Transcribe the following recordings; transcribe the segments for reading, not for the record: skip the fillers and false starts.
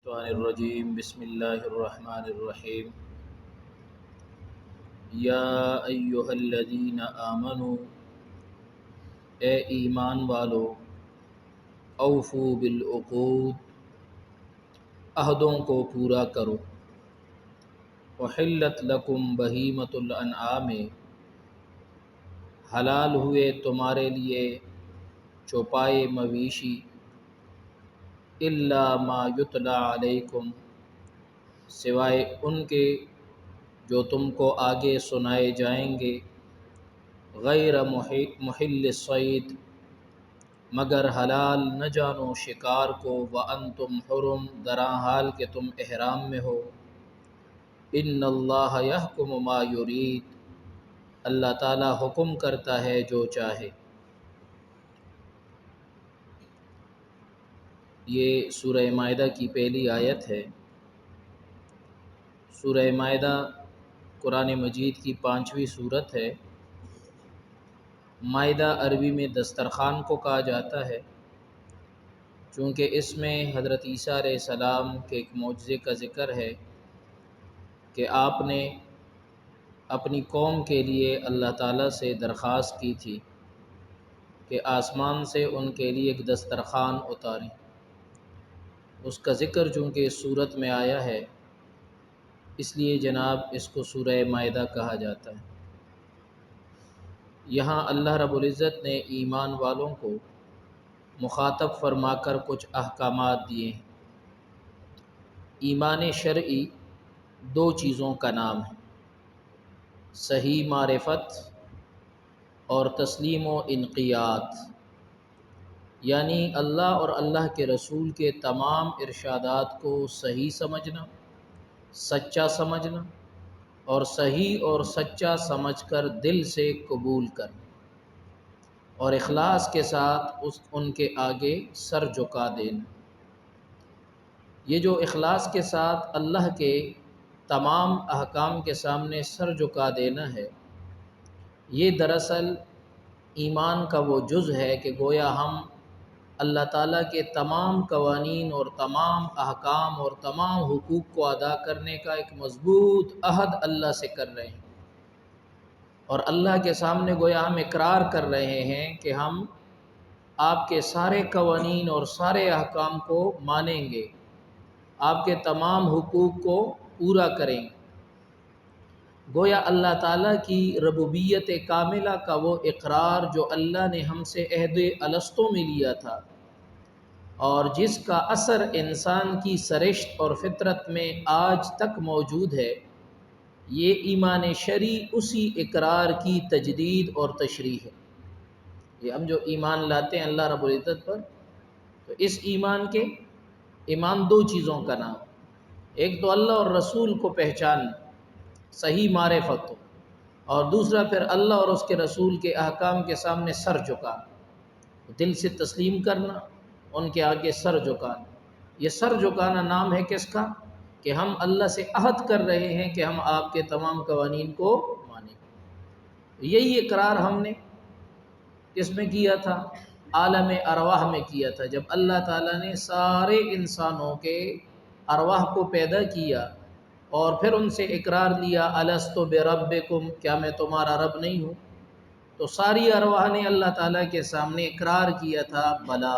الشیطان الرجیم بسم اللہ الرحمن الرحیم یا ایہا الذین آمنوا اے ایمان والو اوفوا بالعقود عہدوں کو پورا کرو احلت لکم بہیمۃ الانعام حلال ہوئے تمہارے لیے چوپائے مویشی الا ما یتلی علیکم سوائے ان کے جو تم کو آگے سنائے جائیں گے غیر محل الصید مگر حلال نہ جانو شکار کو وانتم حرم دران حال کہ تم احرام میں ہو ان اللہ یحکم ما یرید اللہ تعالی حکم کرتا ہے جو چاہے۔ یہ سورہ مائدہ کی پہلی آیت ہے۔ سورہ مائدہ قرآن مجید کی 5ویں سورت ہے۔ مائدہ عربی میں دسترخوان کو کہا جاتا ہے، چونکہ اس میں حضرت عیسیٰ علیہ السلام کے ایک معجزے کا ذکر ہے کہ آپ نے اپنی قوم کے لیے اللہ تعالیٰ سے درخواست کی تھی کہ آسمان سے ان کے لیے ایک دسترخوان اتاریں۔ اس کا ذکر چونکہ اس سورت میں آیا ہے، اس لیے جناب اس کو سورہ مائدہ کہا جاتا ہے۔ یہاں اللہ رب العزت نے ایمان والوں کو مخاطب فرما کر کچھ احکامات دیے ہیں۔ ایمان شرعی دو چیزوں کا نام ہے، صحیح معرفت اور تسلیم و انقیاد، یعنی اللہ اور اللہ کے رسول کے تمام ارشادات کو صحیح سمجھنا، سچا سمجھنا اور صحیح اور سچا سمجھ کر دل سے قبول کرنا اور اخلاص کے ساتھ ان کے آگے سر جھکا دینا۔ یہ جو اخلاص کے ساتھ اللہ کے تمام احکام کے سامنے سر جھکا دینا ہے، یہ دراصل ایمان کا وہ جز ہے کہ گویا ہم اللہ تعالیٰ کے تمام قوانین اور تمام احکام اور تمام حقوق کو ادا کرنے کا ایک مضبوط عہد اللہ سے کر رہے ہیں، اور اللہ کے سامنے گویا ہم اقرار کر رہے ہیں کہ ہم آپ کے سارے قوانین اور سارے احکام کو مانیں گے، آپ کے تمام حقوق کو پورا کریں گے۔ گویا اللہ تعالیٰ کی ربوبیت کاملہ کا وہ اقرار جو اللہ نے ہم سے عہد الستو میں لیا تھا، اور جس کا اثر انسان کی سرشت اور فطرت میں آج تک موجود ہے، یہ ایمان شرعی اسی اقرار کی تجدید اور تشریح ہے۔ یہ ہم جو ایمان لاتے ہیں اللہ رب العزت پر، تو اس ایمان دو چیزوں کا نام، ایک تو اللہ اور رسول کو پہچاننا، صحیح معرفت ہو، اور دوسرا پھر اللہ اور اس کے رسول کے احکام کے سامنے سر جھکانا، دل سے تسلیم کرنا، ان کے آگے سر جھکانا۔ یہ سر جھکانا نام ہے کس کا؟ کہ ہم اللہ سے عہد کر رہے ہیں کہ ہم آپ کے تمام قوانین کو مانیں گے۔ یہی اقرار ہم نے اس میں کیا تھا، عالم ارواح میں کیا تھا، جب اللہ تعالیٰ نے سارے انسانوں کے ارواح کو پیدا کیا اور پھر ان سے اقرار لیا الست بربکم، کیا میں تمہارا رب نہیں ہوں؟ تو ساری ارواح نے اللہ تعالیٰ کے سامنے اقرار کیا تھا، بلا،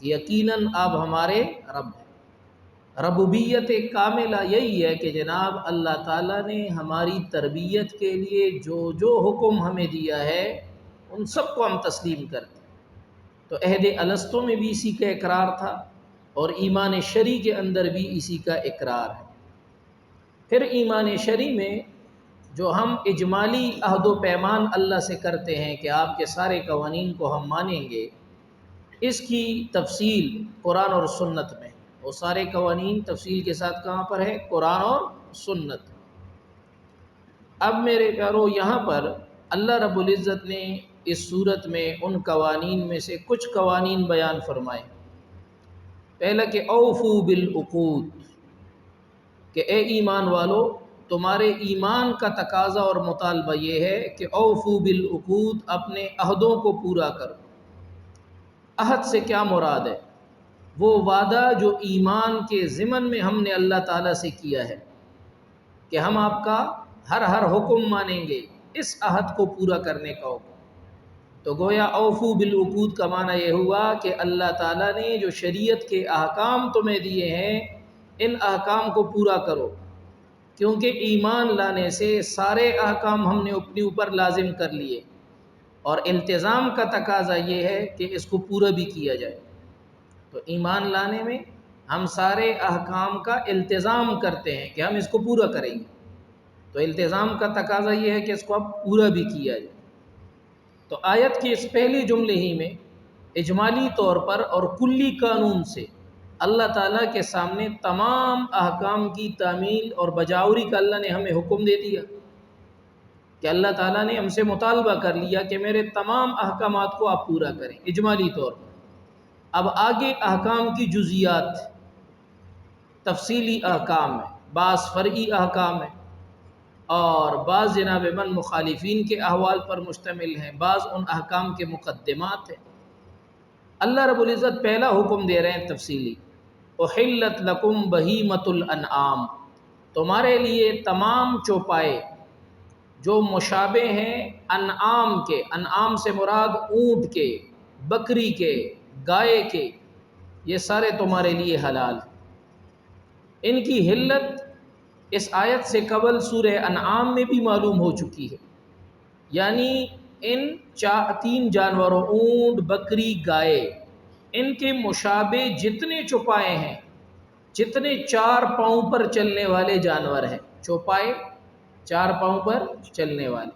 یقیناً آپ ہمارے رب ہیں۔ ربوبیت کاملہ یہی ہے کہ جناب اللہ تعالیٰ نے ہماری تربیت کے لیے جو جو حکم ہمیں دیا ہے ان سب کو ہم تسلیم کرتے ہیں۔ تو عہد الستو میں بھی اسی کا اقرار تھا، اور ایمان شرعی کے اندر بھی اسی کا اقرار ہے۔ پھر ایمان شرعی میں جو ہم اجمالی عہد و پیمان اللہ سے کرتے ہیں کہ آپ کے سارے قوانین کو ہم مانیں گے، اس کی تفصیل قرآن اور سنت میں، وہ سارے قوانین تفصیل کے ساتھ کہاں پر ہے؟ قرآن اور سنت۔ اب میرے پیارو، یہاں پر اللہ رب العزت نے اس صورت میں ان قوانین میں سے کچھ قوانین بیان فرمائے۔ پہلا کہ اوفو بالعقود، کہ اے ایمان والو، تمہارے ایمان کا تقاضا اور مطالبہ یہ ہے کہ اوفو بالعقود، اپنے عہدوں کو پورا کرو۔ عہد سے کیا مراد ہے؟ وہ وعدہ جو ایمان کے ضمن میں ہم نے اللہ تعالیٰ سے کیا ہے کہ ہم آپ کا ہر حکم مانیں گے، اس عہد کو پورا کرنے کا حکم۔ تو گویا اوفو بالعقود کا معنی یہ ہوا کہ اللہ تعالیٰ نے جو شریعت کے احکام تمہیں دیے ہیں ان احکام کو پورا کرو، کیونکہ ایمان لانے سے سارے احکام ہم نے اپنے اوپر لازم کر لیے، اور التزام کا تقاضا یہ ہے کہ اس کو پورا بھی کیا جائے۔ تو ایمان لانے میں ہم سارے احکام کا التزام کرتے ہیں کہ ہم اس کو پورا کریں گے، تو التزام کا تقاضا یہ ہے کہ اس کو اب پورا بھی کیا جائے۔ تو آیت کے اس پہلے جملے ہی میں اجمالی طور پر اور کلی قانون سے اللہ تعالیٰ کے سامنے تمام احکام کی تعمیل اور بجاوری کا اللہ نے ہمیں حکم دے دیا کہ اللہ تعالیٰ نے ہم سے مطالبہ کر لیا کہ میرے تمام احکامات کو آپ پورا کریں اجمالی طور پر۔ اب آگے احکام کی جزیات، تفصیلی احکام ہے، بعض فرعی احکام ہے، اور بعض جناب من مخالفین کے احوال پر مشتمل ہیں، بعض ان احکام کے مقدمات ہیں۔ اللہ رب العزت پہلا حکم دے رہے ہیں تفصیلی، احلت لکم بہیمۃ الانعام، تمہارے لیے تمام چوپائے جو مشابہ ہیں انعام کے، انعام سے مراد اونٹ کے، بکری کے، گائے کے، یہ سارے تمہارے لیے حلال ہیں۔ ان کی حلت اس آیت سے قبل سورہ انعام میں بھی معلوم ہو چکی ہے، یعنی ان تین جانوروں اونٹ، بکری، گائے، ان کے مشابہ جتنے چوپائے ہیں، جتنے 4 پاؤں پر چلنے والے جانور ہیں، چوپائے 4 پاؤں پر چلنے والے،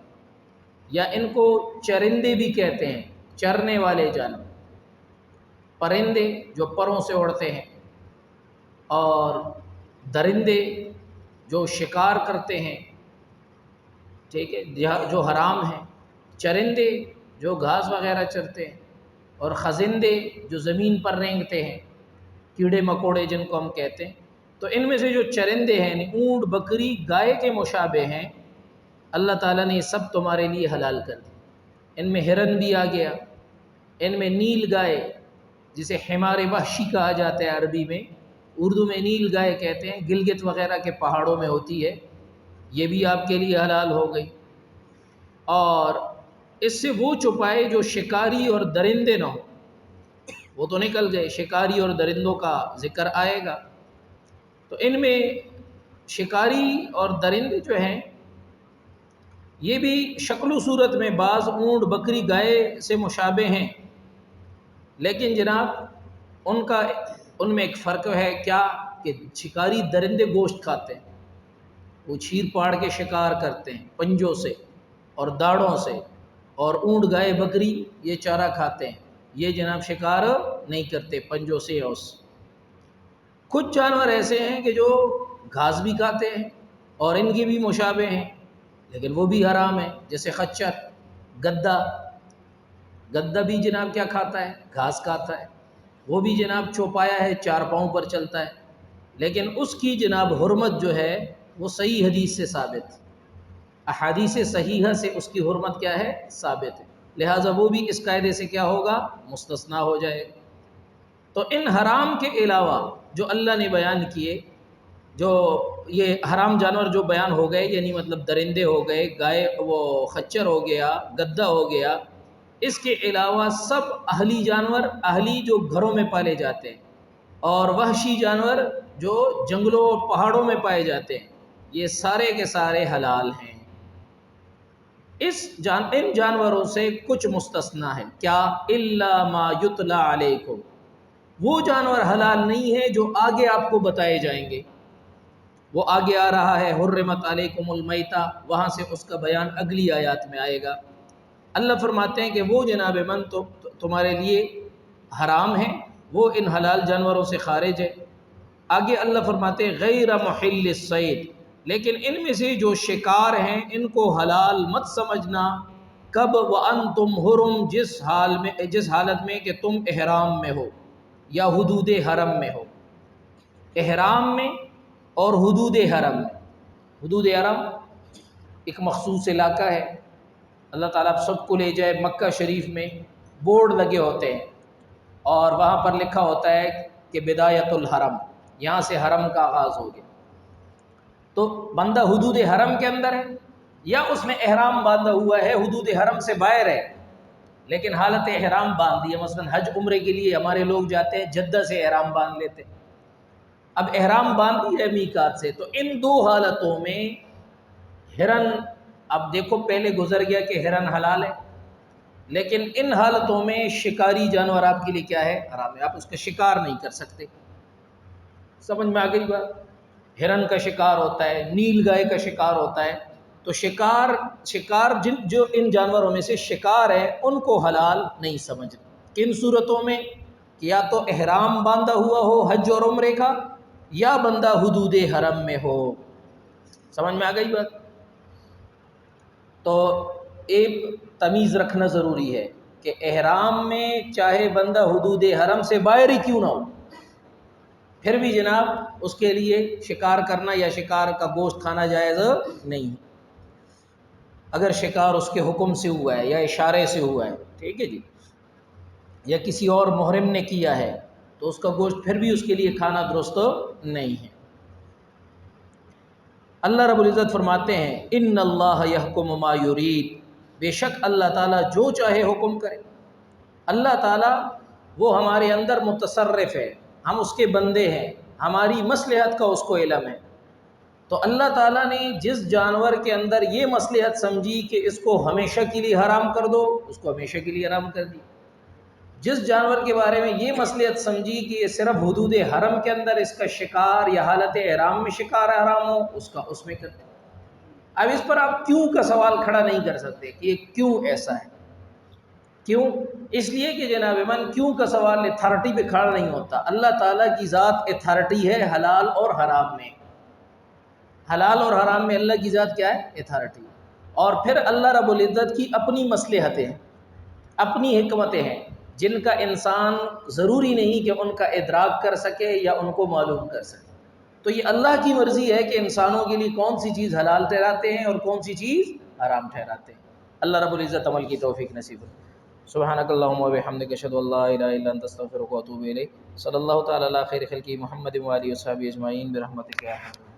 یا ان کو چرندے بھی کہتے ہیں، چرنے والے جانور، پرندے جو پروں سے اڑتے ہیں، اور درندے جو شکار کرتے ہیں، ٹھیک ہے، جو حرام ہیں، چرندے جو گھاس وغیرہ چرتے ہیں، اور خزندے جو زمین پر رینگتے ہیں، کیڑے مکوڑے جن کو ہم کہتے ہیں۔ تو ان میں سے جو چرندے ہیں، یعنی اونٹ، بکری، گائے کے مشابہ ہیں، اللہ تعالیٰ نے یہ سب تمہارے لیے حلال کر دی۔ ان میں ہرن بھی آ گیا، ان میں نیل گائے جسے حمار وحشی کہا جاتا ہے عربی میں، اردو میں نیل گائے کہتے ہیں، گلگت وغیرہ کے پہاڑوں میں ہوتی ہے، یہ بھی آپ کے لیے حلال ہو گئی۔ اور اس سے وہ چوپائے جو شکاری اور درندے نہ ہوں، وہ تو نکل گئے، شکاری اور درندوں کا ذکر آئے گا۔ تو ان میں شکاری اور درندے جو ہیں یہ بھی شکل و صورت میں بعض اونٹ، بکری، گائے سے مشابہ ہیں، لیکن جناب ان میں ایک فرق ہے، کیا کہ شکاری درندے گوشت کھاتے ہیں، وہ چیر پاڑ کے شکار کرتے ہیں پنجوں سے اور داڑھوں سے، اور اونٹ، گائے، بکری یہ چارہ کھاتے ہیں، یہ جناب شکار نہیں کرتے پنجوں سے یا اس۔ کچھ جانور ایسے ہیں کہ جو گھاس بھی کھاتے ہیں اور ان کی بھی مشابہ ہیں، لیکن وہ بھی حرام ہے، جیسے خچر، گدھا بھی جناب کیا کھاتا ہے؟ گھاس کھاتا ہے، وہ بھی جناب چوپایا ہے، 4 پاؤں پر چلتا ہے، لیکن اس کی جناب حرمت جو ہے وہ صحیح حدیث سے ثابت ہے، احادیث صحیحہ سے اس کی حرمت کیا ہے؟ ثابت ہے، لہٰذا وہ بھی اس قاعدے سے کیا ہوگا؟ مستثنیٰ ہو جائے گا۔ تو ان حرام کے علاوہ جو اللہ نے بیان کیے، جو یہ حرام جانور جو بیان ہو گئے، یعنی مطلب درندے ہو گئے، گائے، وہ خچر ہو گیا، گدھا ہو گیا، اس کے علاوہ سب اہلی جانور، اہلی جو گھروں میں پالے جاتے ہیں، اور وحشی جانور جو جنگلوں اور پہاڑوں میں پائے جاتے ہیں، یہ سارے کے سارے حلال ہیں۔ ان جانوروں سے کچھ مستثنیٰ ہیں، کیا؟ الا ما یتلی علیکم، وہ جانور حلال نہیں ہے جو آگے آپ کو بتائے جائیں گے، وہ آگے آ رہا ہے، حرمت علیکم المیتہ، وہاں سے اس کا بیان اگلی آیات میں آئے گا۔ اللہ فرماتے ہیں کہ وہ جناب من تو تمہارے لیے حرام ہیں، وہ ان حلال جانوروں سے خارج ہے۔ آگے اللہ فرماتے ہیں غیر محل الصید، لیکن ان میں سے جو شکار ہیں ان کو حلال مت سمجھنا، کب؟ وانتم حرم، جس حالت میں کہ تم احرام میں ہو یا حدود حرم میں ہو، احرام میں اور حدود حرم میں۔ حدود حرم ایک مخصوص علاقہ ہے، اللہ تعالیٰ سب کو لے جائے، مکہ شریف میں بورڈ لگے ہوتے ہیں اور وہاں پر لکھا ہوتا ہے کہ بدایت الحرم، یہاں سے حرم کا آغاز ہو گیا، تو بندہ حدود حرم کے اندر ہے یا اس نے احرام باندھا ہوا ہے، حدود حرم سے باہر ہے لیکن حالت احرام باندھ دی ہے۔ مثلا حج عمرے کے لیے ہمارے لوگ جاتے ہیں، جدہ سے احرام باندھ لیتے ہیں، اب احرام باندھ دی ہے میقات سے، تو ان دو حالتوں میں ہرن، اب دیکھو پہلے گزر گیا کہ ہرن حلال ہے، لیکن ان حالتوں میں شکاری جانور آپ کے لیے کیا ہے؟ حرام ہے، آپ اس کا شکار نہیں کر سکتے۔ سمجھ میں آ گئی بات؟ ہرن کا شکار ہوتا ہے، نیل گائے کا شکار ہوتا ہے، تو شکار جو ان جانوروں میں سے شکار ہے ان کو حلال نہیں سمجھ۔ کن صورتوں میں؟ کہ یا تو احرام باندھا ہوا ہو حج اور عمرے کا، یا بندہ حدود حرم میں ہو۔ سمجھ میں آ گئی بات؟ تو ایک تمیز رکھنا ضروری ہے کہ احرام میں چاہے بندہ حدود حرم سے باہر ہی کیوں نہ ہو، پھر بھی جناب اس کے لیے شکار کرنا یا شکار کا گوشت کھانا جائز نہیں، اگر شکار اس کے حکم سے ہوا ہے یا اشارے سے ہوا ہے، ٹھیک ہے جی، یا کسی اور محرم نے کیا ہے تو اس کا گوشت پھر بھی اس کے لیے کھانا درست نہیں ہے۔ اللہ رب العزت فرماتے ہیں ان اللہ یحکم ما یرید، بے شک اللہ تعالیٰ جو چاہے حکم کرے۔ اللہ تعالیٰ وہ ہمارے اندر متصرف ہے، ہم اس کے بندے ہیں، ہماری مصلحت کا اس کو علم ہے، تو اللہ تعالیٰ نے جس جانور کے اندر یہ مصلحت سمجھی کہ اس کو ہمیشہ کے لیے حرام کر دو، اس کو ہمیشہ کے لیے حرام کر دی، جس جانور کے بارے میں یہ مصلحت سمجھی کہ یہ صرف حدود حرم کے اندر اس کا شکار یا حالت احرام میں شکار حرام ہو، اس میں کرتے۔ اب اس پر آپ کیوں کا سوال کھڑا نہیں کر سکتے کہ یہ کیوں ایسا ہے، کیوں؟ اس لیے کہ جناب من کیوں کا سوال اتھارٹی پہ کھڑا نہیں ہوتا۔ اللہ تعالیٰ کی ذات اتھارٹی ہے حلال اور حرام میں، حلال اور حرام میں اللہ کی ذات کیا ہے؟ اتھارٹی۔ اور پھر اللہ رب العزت کی اپنی مصلحتیں ہیں، اپنی حکمتیں ہیں جن کا انسان ضروری نہیں کہ ان کا ادراک کر سکے یا ان کو معلوم کر سکے، تو یہ اللہ کی مرضی ہے کہ انسانوں کے لیے کون سی چیز حلال ٹھہراتے ہیں اور کون سی چیز حرام ٹھہراتے ہیں۔ اللہ رب العزت عمل کی توفیق نصیب کرے۔ سبحانک اللہم و بحمدک، اشہد ان لا الہ الا انت، استغفرک و اتوب الیک۔ صلی اللہ تعالی علی خیر خلقہ محمد و آلہ و صحبہ اجمعین برحمتک یا ارحم الراحمین۔